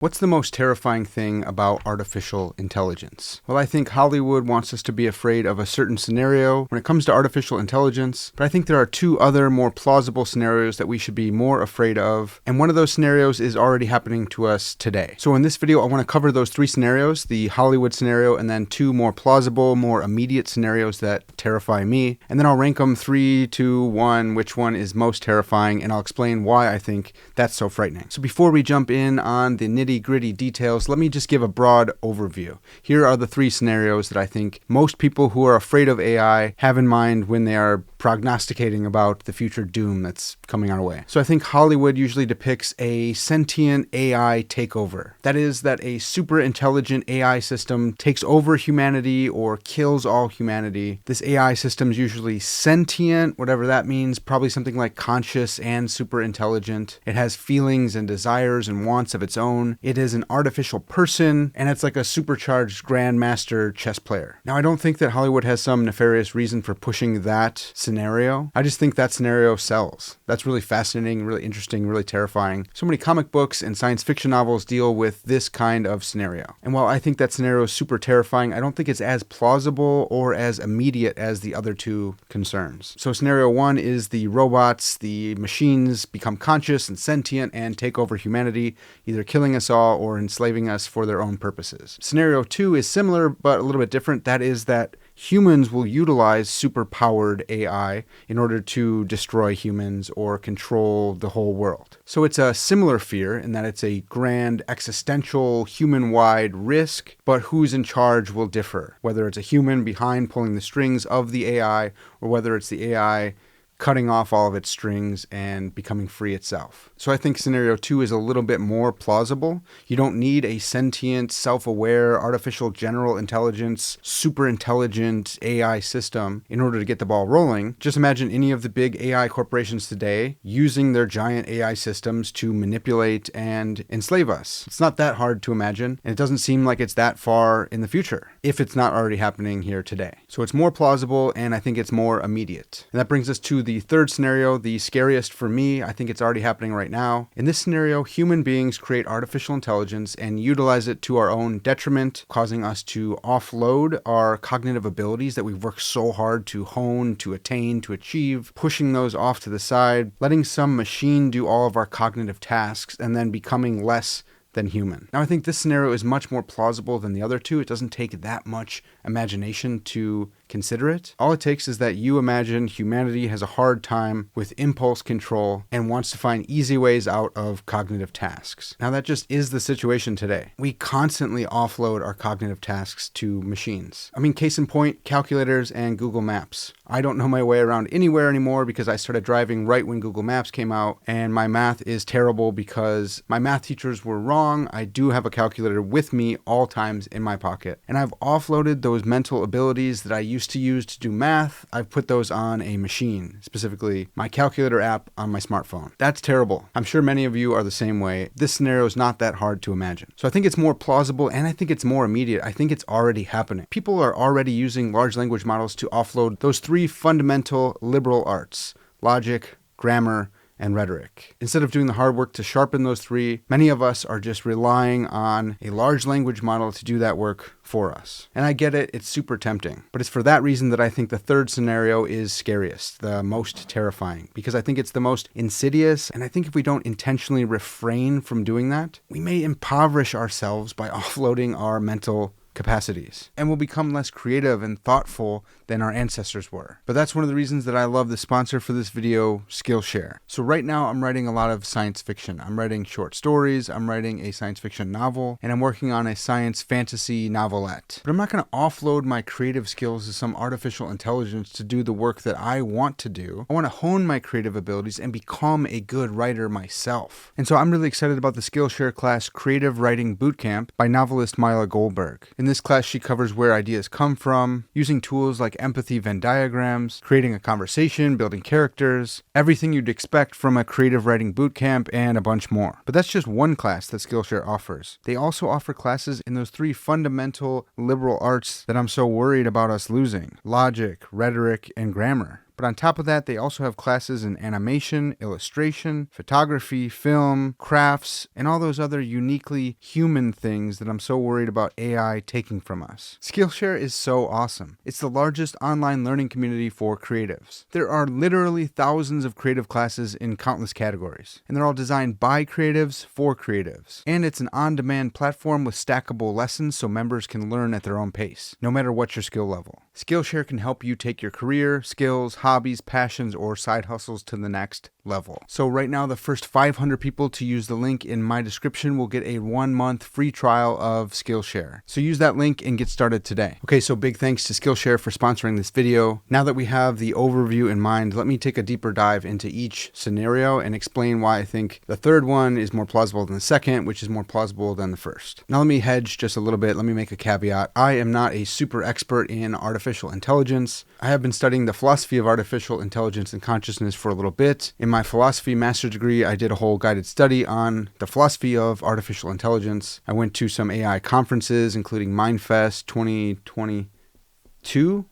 What's the most terrifying thing about artificial intelligence? Well, I think Hollywood wants us to be afraid of a certain scenario when it comes to artificial intelligence, but I think there are two other more plausible scenarios that we should be more afraid of, and one of those scenarios is already happening to us today. So in this video, I want to cover those three scenarios, the Hollywood scenario, and then two more plausible, more immediate scenarios that terrify me, and then I'll rank them 3, 2, 1, which one is most terrifying, and I'll explain why I think that's so frightening. So before we jump in on the nitty-gritty details, let me just give a broad overview. Here are the three scenarios that I think most people who are afraid of AI have in mind when they are prognosticating about the future doom that's coming our way. So I think Hollywood usually depicts a sentient AI takeover. That is, that a super intelligent AI system takes over humanity or kills all humanity. This AI system is usually sentient, whatever that means, probably something like conscious and super intelligent. It has feelings and desires and wants of its own. It is an artificial person, and it's like a supercharged grandmaster chess player. Now, I don't think that Hollywood has some nefarious reason for pushing that scenario. I just think that scenario sells. That's really fascinating, really interesting, really terrifying. So many comic books and science fiction novels deal with this kind of scenario. And while I think that scenario is super terrifying, I don't think it's as plausible or as immediate as the other two concerns. So scenario one is the robots, the machines become conscious and sentient and take over humanity, either killing us all or enslaving us for their own purposes. Scenario two is similar, but a little bit different. That is that humans will utilize super-powered AI in order to destroy humans or control the whole world. So it's a similar fear in that it's a grand, existential, human-wide risk, but who's in charge will differ. Whether it's a human behind pulling the strings of the AI, or whether it's the AI cutting off all of its strings and becoming free itself. So I think scenario two is a little bit more plausible. You don't need a sentient, self-aware, artificial general intelligence, super intelligent AI system in order to get the ball rolling. Just imagine any of the big AI corporations today using their giant AI systems to manipulate and enslave us. It's not that hard to imagine, and it doesn't seem like it's that far in the future, if it's not already happening here today. So it's more plausible, and I think it's more immediate. And that brings us to the third scenario, the scariest for me. I think it's already happening right now. In this scenario, human beings create artificial intelligence and utilize it to our own detriment, causing us to offload our cognitive abilities that we've worked so hard to hone, to attain, to achieve, pushing those off to the side, letting some machine do all of our cognitive tasks, and then becoming less than human. Now, I think this scenario is much more plausible than the other two. It doesn't take that much imagination to consider it. All it takes is that you imagine humanity has a hard time with impulse control and wants to find easy ways out of cognitive tasks. Now, that just is the situation today. We constantly offload our cognitive tasks to machines. I mean, case in point, calculators and Google Maps. I don't know my way around anywhere anymore because I started driving right when Google Maps came out, and my math is terrible because my math teachers were wrong. I do have a calculator with me all times in my pocket, and I've offloaded those mental abilities that I used to use to do math. I've put those on a machine, specifically my calculator app on my smartphone. That's terrible. I'm sure many of you are the same way. This scenario is not that hard to imagine. So I think it's more plausible, and I think it's more immediate. I think it's already happening. People are already using large language models to offload those three fundamental liberal arts: logic, grammar, and rhetoric. Instead of doing the hard work to sharpen those three, many of us are just relying on a large language model to do that work for us. And I get it, it's super tempting. But it's for that reason that I think the third scenario is scariest, the most terrifying, because I think it's the most insidious, and I think if we don't intentionally refrain from doing that, we may impoverish ourselves by offloading our mental capacities, and will become less creative and thoughtful than our ancestors were. But that's one of the reasons that I love the sponsor for this video, Skillshare. So right now I'm writing a lot of science fiction. I'm writing short stories, I'm writing a science fiction novel, and I'm working on a science fantasy novelette. But I'm not going to offload my creative skills to some artificial intelligence to do the work that I want to do. I want to hone my creative abilities and become a good writer myself. And so I'm really excited about the Skillshare class Creative Writing Bootcamp by novelist Mila Goldberg. In this class, she covers where ideas come from, using tools like empathy Venn diagrams, creating a conversation, building characters, everything you'd expect from a creative writing bootcamp, and a bunch more. But that's just one class that Skillshare offers. They also offer classes in those three fundamental liberal arts that I'm so worried about us losing: logic, rhetoric, and grammar. But on top of that, they also have classes in animation, illustration, photography, film, crafts, and all those other uniquely human things that I'm so worried about AI taking from us. Skillshare is so awesome. It's the largest online learning community for creatives. There are literally thousands of creative classes in countless categories, and they're all designed by creatives for creatives. And it's an on-demand platform with stackable lessons so members can learn at their own pace, no matter what your skill level. Skillshare can help you take your career, skills, hobbies, passions, or side hustles to the next level. So right now, the first 500 people to use the link in my description will get a 1-month free trial of Skillshare. So use that link and get started today. Okay, so big thanks to Skillshare for sponsoring this video. Now that we have the overview in mind, let me take a deeper dive into each scenario and explain why I think the third one is more plausible than the second, which is more plausible than the first. Now let me hedge just a little bit. Let me make a caveat. I am not a super expert in artificial intelligence. I have been studying the philosophy of artificial intelligence and consciousness for a little bit. In my philosophy master's degree, I did a whole guided study on the philosophy of artificial intelligence. I went to some AI conferences, including MindFest 2022.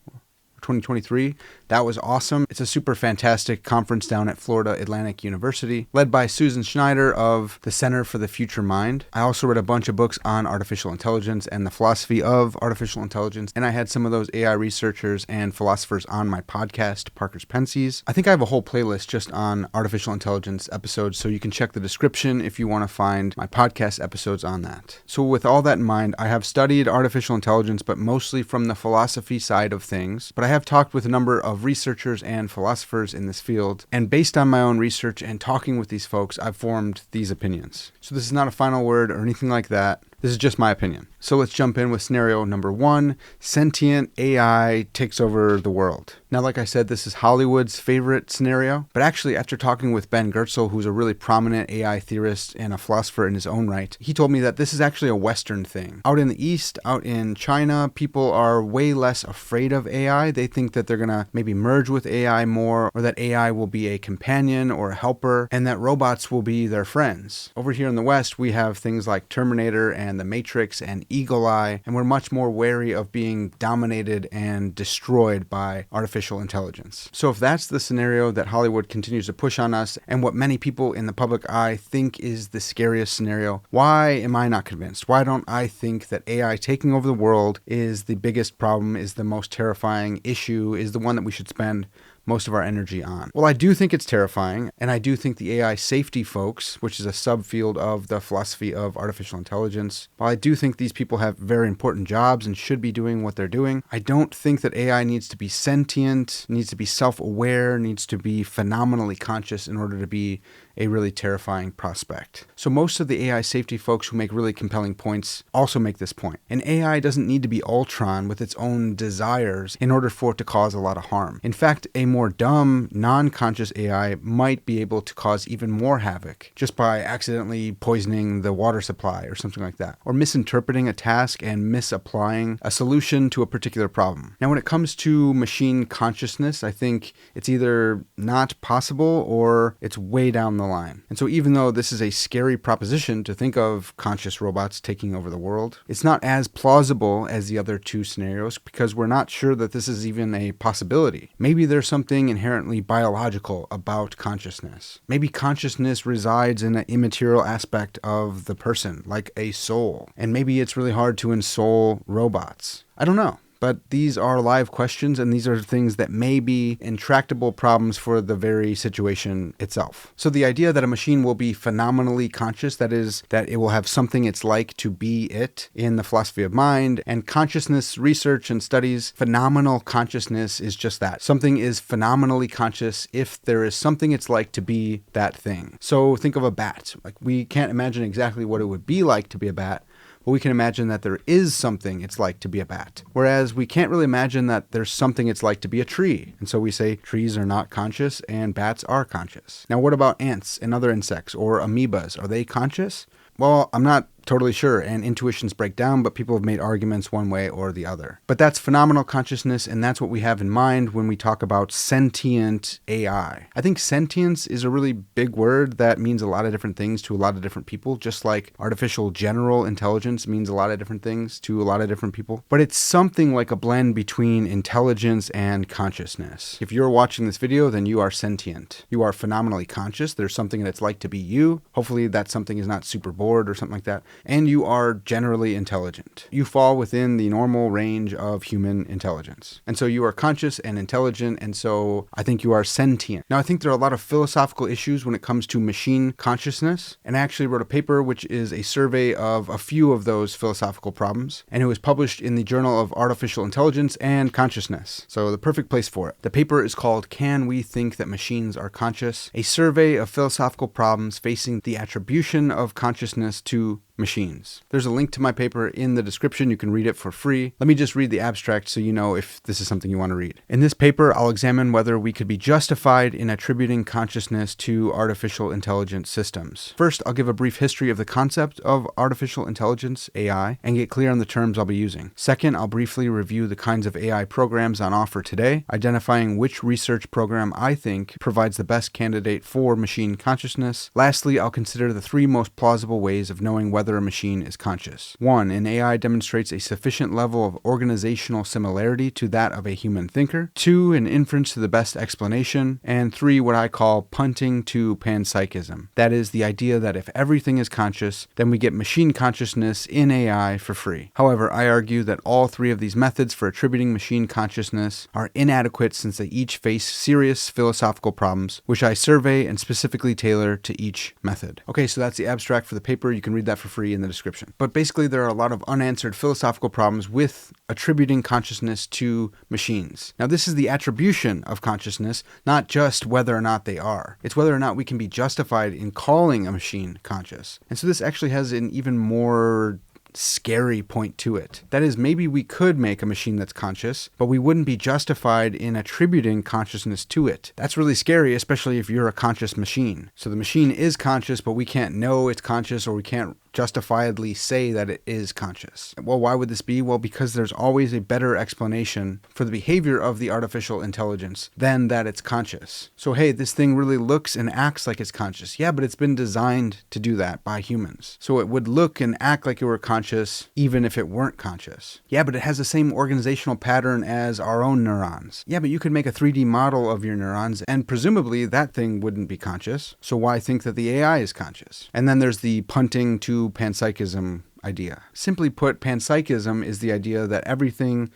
2023. That was awesome. It's a super fantastic conference down at Florida Atlantic University, led by Susan Schneider of the Center for the Future Mind. I also read a bunch of books on artificial intelligence and the philosophy of artificial intelligence, and I had some of those AI researchers and philosophers on my podcast, Parker's Pensées. I think I have a whole playlist just on artificial intelligence episodes, so you can check the description if you want to find my podcast episodes on that. So with all that in mind, I have studied artificial intelligence, but mostly from the philosophy side of things. But I have talked with a number of researchers and philosophers in this field, and based on my own research and talking with these folks, I've formed these opinions. So this is not a final word or anything like that. This is just my opinion. So let's jump in with scenario number 1. Sentient AI takes over the world. Now, like I said, this is Hollywood's favorite scenario. But actually, after talking with Ben Goertzel, who's a really prominent AI theorist and a philosopher in his own right, he told me that this is actually a Western thing. Out in the East, out in China, people are way less afraid of AI. They think that they're going to maybe merge with AI more, or that AI will be a companion or a helper, and that robots will be their friends. Over here in the West, we have things like Terminator and The Matrix and Eagle Eye, and we're much more wary of being dominated and destroyed by artificial intelligence. So if that's the scenario that Hollywood continues to push on us, and what many people in the public eye think is the scariest scenario, why am I not convinced? Why don't I think that AI taking over the world is the biggest problem, is the most terrifying issue, is the one that we should spend most of our energy on? Well, I do think it's terrifying, and I do think the AI safety folks, which is a subfield of the philosophy of artificial intelligence, while I do think these people have very important jobs and should be doing what they're doing, I don't think that AI needs to be sentient, needs to be self-aware, needs to be phenomenally conscious in order to be a really terrifying prospect. So most of the AI safety folks who make really compelling points also make this point. An AI doesn't need to be Ultron with its own desires in order for it to cause a lot of harm. In fact, a more dumb, non-conscious AI might be able to cause even more havoc just by accidentally poisoning the water supply or something like that, or misinterpreting a task and misapplying a solution to a particular problem. Now, when it comes to machine consciousness, I think it's either not possible or it's way down the line. And so even though this is a scary proposition to think of conscious robots taking over the world, it's not as plausible as the other two scenarios because we're not sure that this is even a possibility. Maybe there's something inherently biological about consciousness. Maybe consciousness resides in an immaterial aspect of the person, like a soul. And maybe it's really hard to ensoul robots. I don't know. But these are live questions, and these are things that may be intractable problems for the very situation itself. So the idea that a machine will be phenomenally conscious, that is, that it will have something it's like to be it in the philosophy of mind and consciousness research and studies, phenomenal consciousness is just that. Something is phenomenally conscious if there is something it's like to be that thing. So think of a bat. Like, we can't imagine exactly what it would be like to be a bat, but we can imagine that there is something it's like to be a bat. Whereas we can't really imagine that there's something it's like to be a tree. And so we say trees are not conscious and bats are conscious. Now, what about ants and other insects or amoebas? Are they conscious? Well, I'm not totally sure, and intuitions break down, but people have made arguments one way or the other. But that's phenomenal consciousness, and that's what we have in mind when we talk about sentient AI. I think sentience is a really big word that means a lot of different things to a lot of different people, just like artificial general intelligence means a lot of different things to a lot of different people. But it's something like a blend between intelligence and consciousness. If you're watching this video, then you are sentient. You are phenomenally conscious. There's something that it's like to be you. Hopefully that something is not super bored or something like that. And you are generally intelligent. You fall within the normal range of human intelligence. And so you are conscious and intelligent, and so I think you are sentient. Now, I think there are a lot of philosophical issues when it comes to machine consciousness, and I actually wrote a paper which is a survey of a few of those philosophical problems, and it was published in the Journal of Artificial Intelligence and Consciousness. So the perfect place for it. The paper is called "Can We Think That Machines Are Conscious? A Survey of Philosophical Problems Facing the Attribution of Consciousness to Machines." There's a link to my paper in the description. You can read it for free. Let me just read the abstract so you know if this is something you want to read. In this paper, I'll examine whether we could be justified in attributing consciousness to artificial intelligence systems. First, I'll give a brief history of the concept of artificial intelligence, AI, and get clear on the terms I'll be using. Second, I'll briefly review the kinds of AI programs on offer today, identifying which research program I think provides the best candidate for machine consciousness. Lastly, I'll consider the three most plausible ways of knowing whether a machine is conscious. 1. An AI demonstrates a sufficient level of organizational similarity to that of a human thinker. 2. An inference to the best explanation. And 3. What I call punting to panpsychism. That is the idea that if everything is conscious, then we get machine consciousness in AI for free. However, I argue that all three of these methods for attributing machine consciousness are inadequate since they each face serious philosophical problems, which I survey and specifically tailor to each method. Okay, so that's the abstract for the paper. You can read that for free in the description. But basically, there are a lot of unanswered philosophical problems with attributing consciousness to machines. Now, this is the attribution of consciousness, not just whether or not they are. It's whether or not we can be justified in calling a machine conscious. And so this actually has an even more scary point to it. That is, maybe we could make a machine that's conscious, but we wouldn't be justified in attributing consciousness to it. That's really scary, especially if you're a conscious machine. So the machine is conscious, but we can't know it's conscious, or we can't justifiably say that it is conscious. Well, why would this be? Well, because there's always a better explanation for the behavior of the artificial intelligence than that it's conscious. So, hey, this thing really looks and acts like it's conscious. Yeah, but it's been designed to do that by humans. So it would look and act like it were conscious even if it weren't conscious. Yeah, but it has the same organizational pattern as our own neurons. Yeah, but you could make a 3D model of your neurons, and presumably that thing wouldn't be conscious. So why think that the AI is conscious? And then there's the punting to panpsychism idea. Simply put, panpsychism is the idea that everything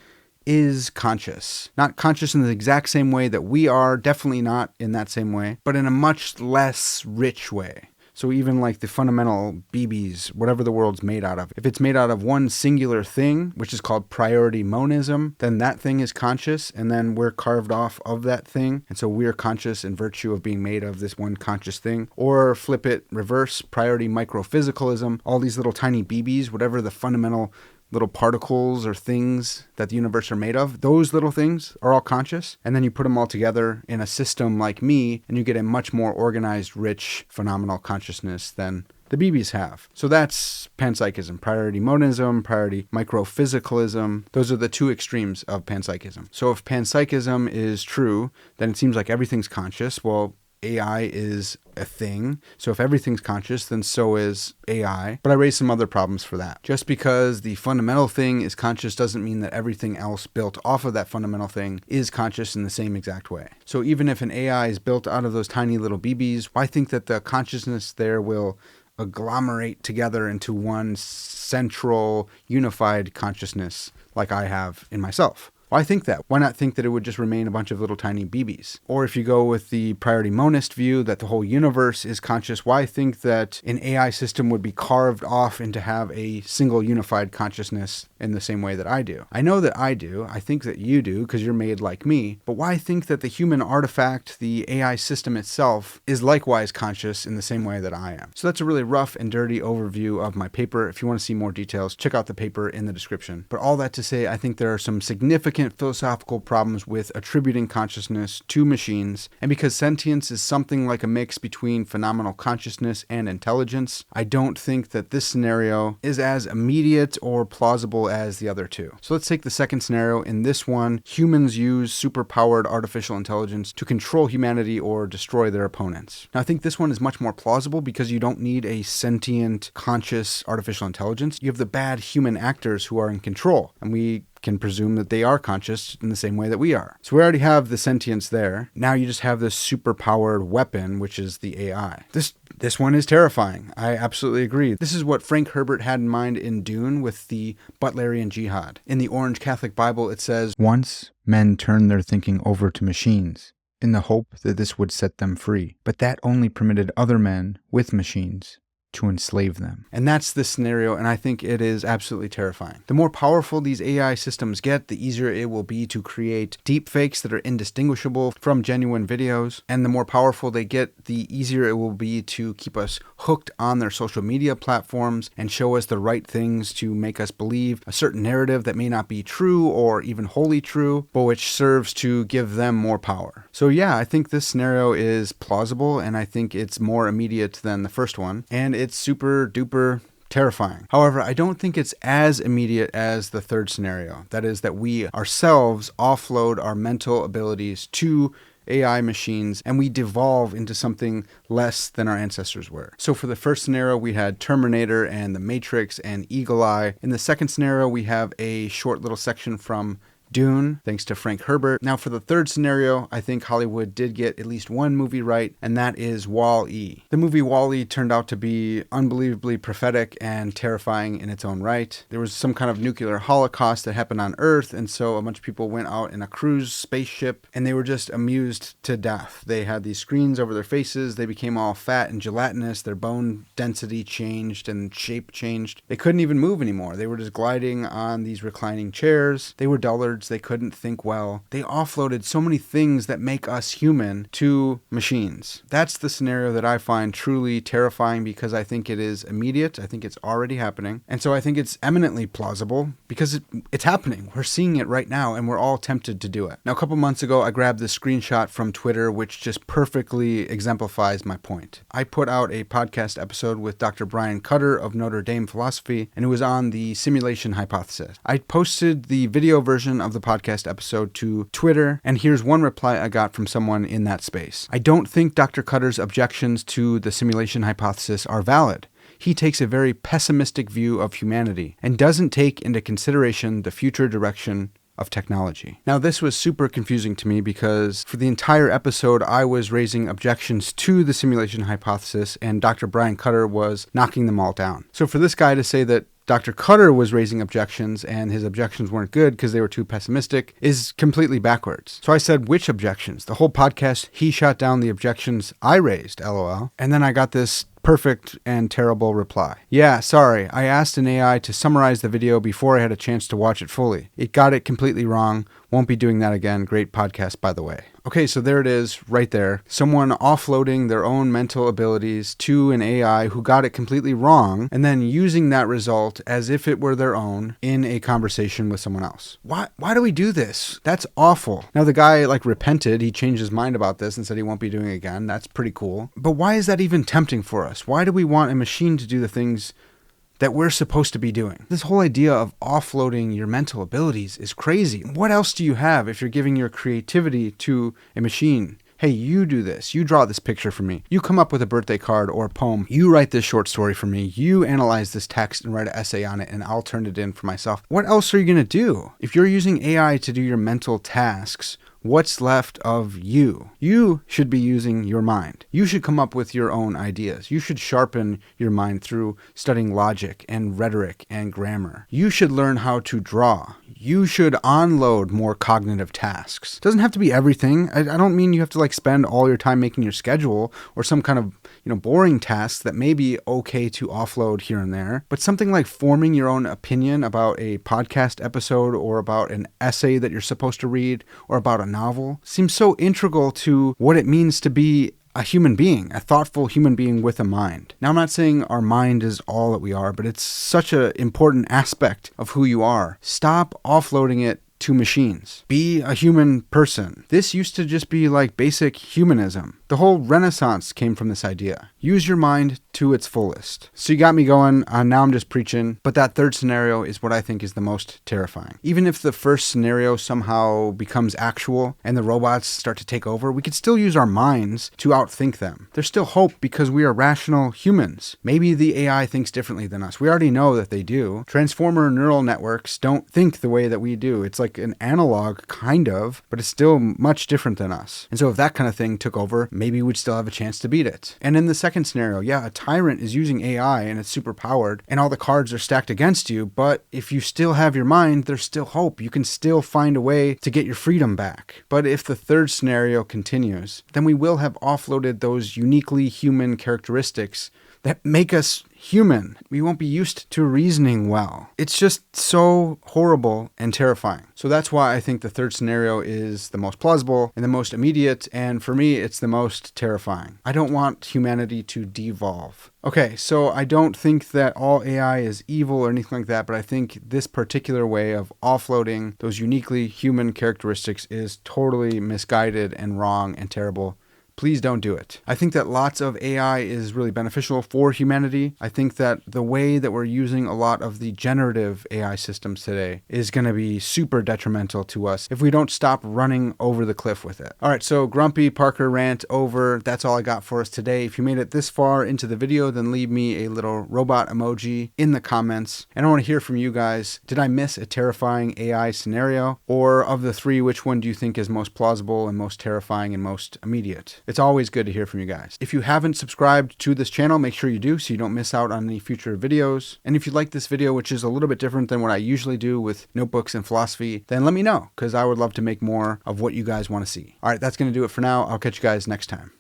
is conscious. Not conscious in the exact same way that we are, definitely not in that same way, but in a much less rich way. So even like the fundamental BBs, whatever the world's made out of, if it's made out of one singular thing, which is called priority monism, then that thing is conscious, and then we're carved off of that thing. And so we're conscious in virtue of being made of this one conscious thing. Or flip it, reverse, priority microphysicalism, all these little tiny BBs, whatever the fundamental little particles or things that the universe are made of, those little things are all conscious, and then you put them all together in a system like me, and you get a much more organized, rich, phenomenal consciousness than the BBs have. So that's panpsychism, priority monism, priority microphysicalism. Those are the two extremes of panpsychism. So if panpsychism is true, then it seems like everything's conscious. Well, AI is a thing. So if everything's conscious, then so is AI. But I raise some other problems for that. Just because the fundamental thing is conscious doesn't mean that everything else built off of that fundamental thing is conscious in the same exact way. So even if an AI is built out of those tiny little BBs, why think that the consciousness there will agglomerate together into one central unified consciousness like I have in myself? Why think that? Why not think that it would just remain a bunch of little tiny BBs? Or if you go with the priority monist view that the whole universe is conscious, why think that an AI system would be carved off into have a single unified consciousness in the same way that I do? I know that I do. I think that you do because you're made like me. But why think that the human artifact, the AI system itself, is likewise conscious in the same way that I am? So that's a really rough and dirty overview of my paper. If you want to see more details, check out the paper in the description. But all that to say, I think there are some significant significant philosophical problems with attributing consciousness to machines, and because sentience is something like a mix between phenomenal consciousness and intelligence, I don't think that this scenario is as immediate or plausible as the other two. So let's take the second scenario. In this one, humans use superpowered artificial intelligence to control humanity or destroy their opponents. Now, I think this one is much more plausible because you don't need a sentient, conscious artificial intelligence. You have the bad human actors who are in control, and we can presume that they are conscious in the same way that we are. So we already have the sentience there. Now you just have this super-powered weapon, which is the AI. This one is terrifying. I absolutely agree. This is what Frank Herbert had in mind in Dune with the Butlerian Jihad. In the Orange Catholic Bible, it says, "Once men turned their thinking over to machines in the hope that this would set them free. But that only permitted other men with machines to enslave them." And that's the scenario, and I think it is absolutely terrifying. The more powerful these AI systems get, the easier it will be to create deepfakes that are indistinguishable from genuine videos, and the more powerful they get, the easier it will be to keep us hooked on their social media platforms and show us the right things to make us believe a certain narrative that may not be true or even wholly true, but which serves to give them more power. So yeah, I think this scenario is plausible, and I think it's more immediate than the first one, and it's super duper terrifying. However, I don't think it's as immediate as the third scenario. That is, that we ourselves offload our mental abilities to AI machines and we devolve into something less than our ancestors were. So for the first scenario, we had Terminator and The Matrix and Eagle Eye. In the second scenario, we have a short little section from Dune, thanks to Frank Herbert. Now for the third scenario, I think Hollywood did get at least one movie right, and that is Wall-E. The movie Wall-E turned out to be unbelievably prophetic and terrifying in its own right. There was some kind of nuclear holocaust that happened on Earth, and so a bunch of people went out in a cruise spaceship, and they were just amused to death. They had these screens over their faces, they became all fat and gelatinous, their bone density changed and shape changed. They couldn't even move anymore. They were just gliding on these reclining chairs. They were dullards. They couldn't think well. They offloaded so many things that make us human to machines. That's the scenario that I find truly terrifying because I think it is immediate. I think it's already happening. And so I think it's eminently plausible because it's happening. We're seeing it right now and we're all tempted to do it. Now, a couple months ago, I grabbed this screenshot from Twitter, which just perfectly exemplifies my point. I put out a podcast episode with Dr. Brian Cutter of Notre Dame Philosophy, and it was on the simulation hypothesis. I posted the video version of the podcast episode to Twitter, and here's one reply I got from someone in that space. "I don't think Dr. Cutter's objections to the simulation hypothesis are valid. He takes a very pessimistic view of humanity and doesn't take into consideration the future direction of technology." Now, this was super confusing to me because for the entire episode, I was raising objections to the simulation hypothesis, and Dr. Brian Cutter was knocking them all down. So for this guy to say that Dr. Cutter was raising objections and his objections weren't good because they were too pessimistic is completely backwards. So I said, which objections? The whole podcast, he shot down the objections I raised, LOL. And then I got this perfect and terrible reply. "Yeah, sorry, I asked an AI to summarize the video before I had a chance to watch it fully. It got it completely wrong. Won't be doing that again. Great podcast, by the way." Okay, so there it is, right there. Someone offloading their own mental abilities to an AI who got it completely wrong, and then using that result as if it were their own in a conversation with someone else. Why do we do this? That's awful. Now, the guy, repented. He changed his mind about this and said he won't be doing it again. That's pretty cool. But why is that even tempting for us? Why do we want a machine to do the things that we're supposed to be doing? This whole idea of offloading your mental abilities is crazy. What else do you have if you're giving your creativity to a machine? Hey, you do this. You draw this picture for me. You come up with a birthday card or a poem. You write this short story for me. You analyze this text and write an essay on it, and I'll turn it in for myself. What else are you going to do? If you're using AI to do your mental tasks, what's left of you? You should be using your mind. You should come up with your own ideas. You should sharpen your mind through studying logic and rhetoric and grammar. You should learn how to draw. You should onload more cognitive tasks. It doesn't have to be everything. I don't mean you have to spend all your time making your schedule or some kind of boring tasks that may be okay to offload here and there. But something like forming your own opinion about a podcast episode or about an essay that you're supposed to read or about a novel seems so integral to what it means to be a human being, a thoughtful human being with a mind. Now, I'm not saying our mind is all that we are, but it's such an important aspect of who you are. Stop offloading it to machines. Be a human person. This used to just be like basic humanism. The whole Renaissance came from this idea. Use your mind to its fullest. So you got me going. Now I'm just preaching. But that third scenario is what I think is the most terrifying. Even if the first scenario somehow becomes actual and the robots start to take over, we could still use our minds to outthink them. There's still hope because we are rational humans. Maybe the AI thinks differently than us. We already know that they do. Transformer neural networks don't think the way that we do. It's like an analog, kind of, but it's still much different than us. And so if that kind of thing took over, maybe we'd still have a chance to beat it. And in the second scenario, yeah, a tyrant is using AI and it's super powered and all the cards are stacked against you, but if you still have your mind, there's still hope. You can still find a way to get your freedom back. But if the third scenario continues, then we will have offloaded those uniquely human characteristics that make us human. We won't be used to reasoning well. It's just so horrible and terrifying. So that's why I think the third scenario is the most plausible and the most immediate, and for me, it's the most terrifying. I don't want humanity to devolve. Okay, so I don't think that all AI is evil or anything like that, but I think this particular way of offloading those uniquely human characteristics is totally misguided and wrong and terrible. Please don't do it. I think that lots of AI is really beneficial for humanity. I think that the way that we're using a lot of the generative AI systems today is going to be super detrimental to us if we don't stop running over the cliff with it. All right, so Grumpy Parker rant over. That's all I got for us today. If you made it this far into the video, then leave me a little robot emoji in the comments. And I want to hear from you guys. Did I miss a terrifying AI scenario? Or of the three, which one do you think is most plausible and most terrifying and most immediate? It's always good to hear from you guys. If you haven't subscribed to this channel, make sure you do so you don't miss out on any future videos. And if you like this video, which is a little bit different than what I usually do with notebooks and philosophy, then let me know because I would love to make more of what you guys want to see. All right, that's going to do it for now. I'll catch you guys next time.